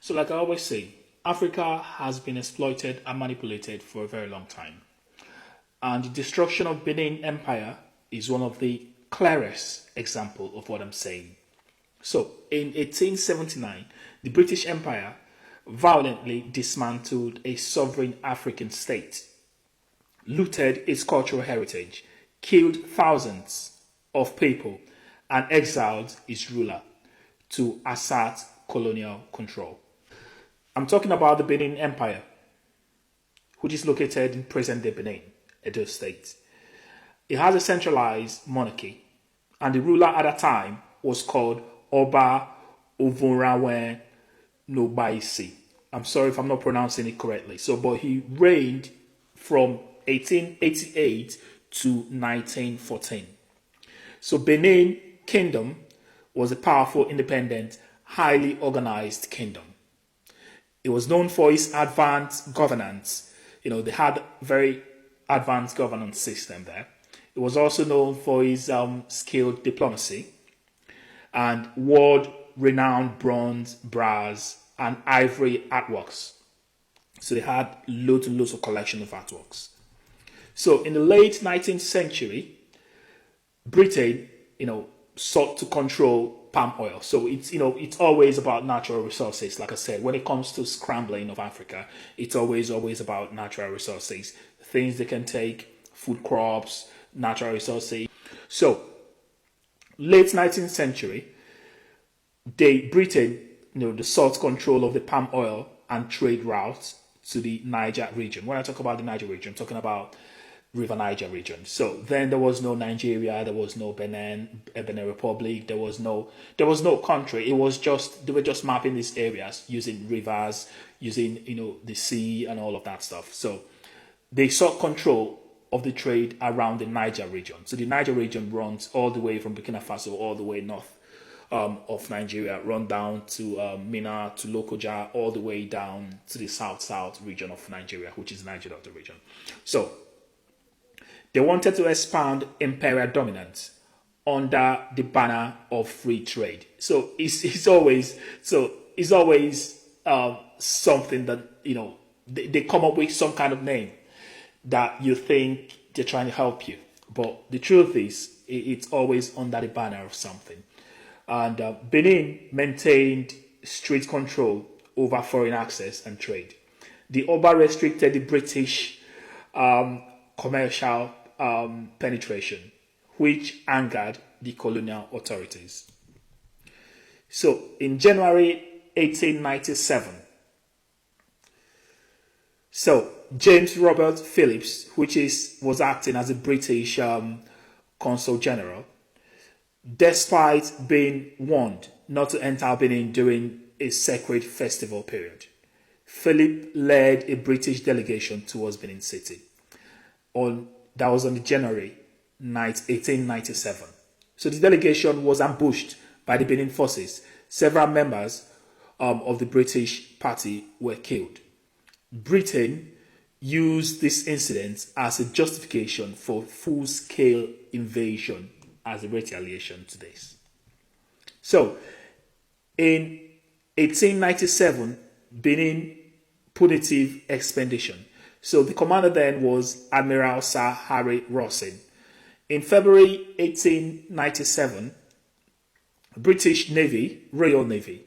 So, like I always say, Africa has been exploited and manipulated for a very long time. And the destruction of Benin Empire is one of the clearest example of what I'm saying. So, in 1879, the British Empire violently dismantled a sovereign African state, looted its cultural heritage, killed thousands of people, and exiled its ruler to assert colonial control. I'm talking about the Benin Empire, which is located in present-day Benin, Edo State. It has a centralized monarchy, and the ruler at that time was called Oba Ovonramwen Nobaisi. I'm sorry if I'm not pronouncing it correctly. But he reigned from 1888 to 1914. So Benin Kingdom was a powerful, independent, highly organized kingdom. It was known for its advanced governance. They had very advanced governance system there. It was also known for its skilled diplomacy and world-renowned bronze, brass, and ivory artworks. So they had loads and loads of collection of artworks. So in the late 19th century, Britain, sought to control palm oil. So it's always about natural resources. Like I said, when it comes to scrambling of Africa, it's always about natural resources. Things they can take, food crops, natural resources. So late 19th century, Britain, they sought control of the palm oil and trade routes to the Niger region. When I talk about the Niger region, I'm talking about River Niger region. So then there was no Nigeria, there was no Benin Republic, there was no country. It was just they were just mapping these areas using rivers, using the sea and all of that stuff. So they sought control of the trade around the Niger region. So the Niger region runs all the way from Burkina Faso all the way north of Nigeria, run down to Minna, to Lokoja, all the way down to the south region of Nigeria, which is Niger Delta region. So they wanted to expand imperial dominance under the banner of free trade. So it's always something that they come up with some kind of name that you think they're trying to help you, but the truth is it's always under the banner of something. And Benin maintained strict control over foreign access and trade. The Oba restricted the British commercial penetration, which angered the colonial authorities. So in January 1897, James Robert Phillips, was acting as a British consul general, despite being warned not to enter Benin during a sacred festival period, Philip led a British delegation towards Benin City. That was on January 1897. So the delegation was ambushed by the Benin forces. Several members of the British party were killed. Britain used this incident as a justification for full-scale invasion as a retaliation to this. So, in 1897, Benin punitive expedition. So the commander then was Admiral Sir Harry Rawson. In February 1897, British Navy, Royal Navy,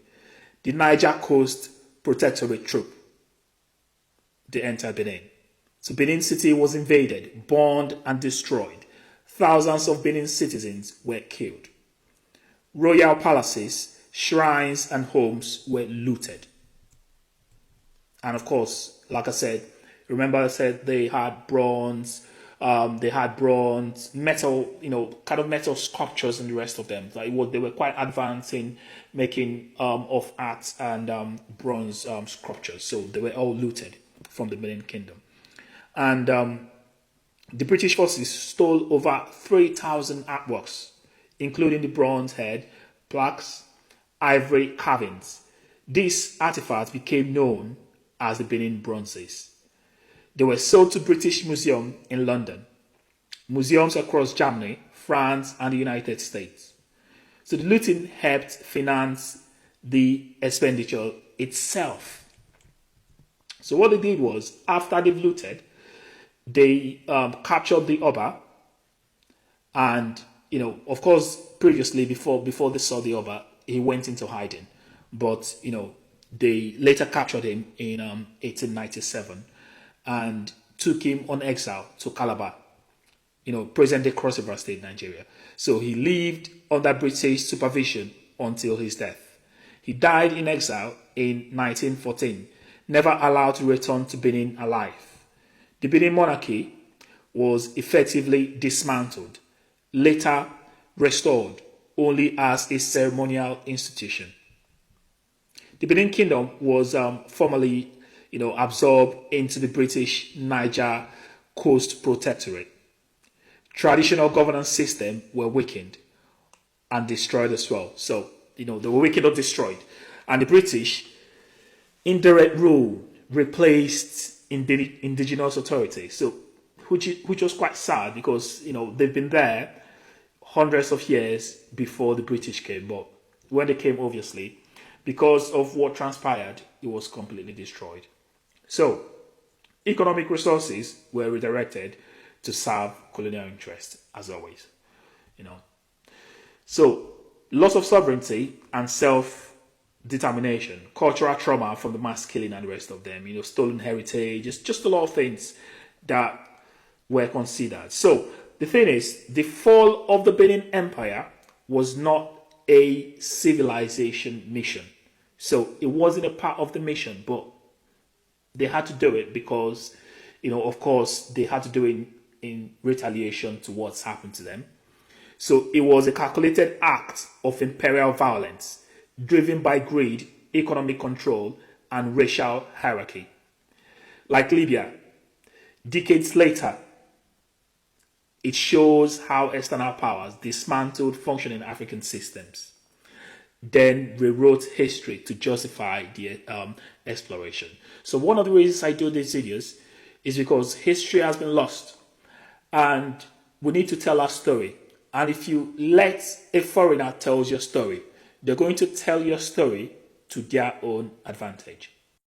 the Niger Coast Protectorate Troop, they entered Benin. So Benin City was invaded, burned and destroyed. Thousands of Benin citizens were killed. Royal palaces, shrines and homes were looted. And of course, like I said, remember I said they had bronze, metal, kind of metal sculptures and the rest of them. They were quite advanced in making of art and bronze sculptures. So they were all looted from the Benin Kingdom. And the British forces stole over 3,000 artworks, including the bronze head, plaques, ivory carvings. These artifacts became known as the Benin Bronzes. They were sold to British Museum in London, museums across Germany, France, and the United States. So the looting helped finance the expenditure itself. So what they did was, after they've looted, they captured the Oba, and of course, previously before they saw the Oba, he went into hiding, but they later captured him in 1897 and took him on exile to Calabar, present-day Cross River State, Nigeria. So he lived under British supervision until his death. He died in exile in 1914, never allowed to return to Benin alive. The Benin monarchy was effectively dismantled, later restored only as a ceremonial institution. The Benin Kingdom was formerly, absorbed into the British Niger Coast Protectorate. Traditional governance system were weakened and destroyed as well. So, they were weakened or destroyed. And the British indirect rule replaced indigenous authority. So, which was quite sad because, they've been there hundreds of years before the British came. But when they came, obviously, because of what transpired, it was completely destroyed. So, economic resources were redirected to serve colonial interests, as always. So, loss of sovereignty and self-determination, cultural trauma from the mass killing and the rest of them, stolen heritage, just a lot of things that were considered. So, the thing is, the fall of the Benin Empire was not a civilization mission. So, it wasn't a part of the mission, but they had to do it because, of course, they had to do it in retaliation to what's happened to them. So it was a calculated act of imperial violence driven by greed, economic control, and racial hierarchy. Like Libya, decades later, it shows how external powers dismantled functioning African systems, then rewrote history to justify the exploration. So one of the reasons I do these videos is because history has been lost and we need to tell our story. And if you let a foreigner tell your story, they're going to tell your story to their own advantage.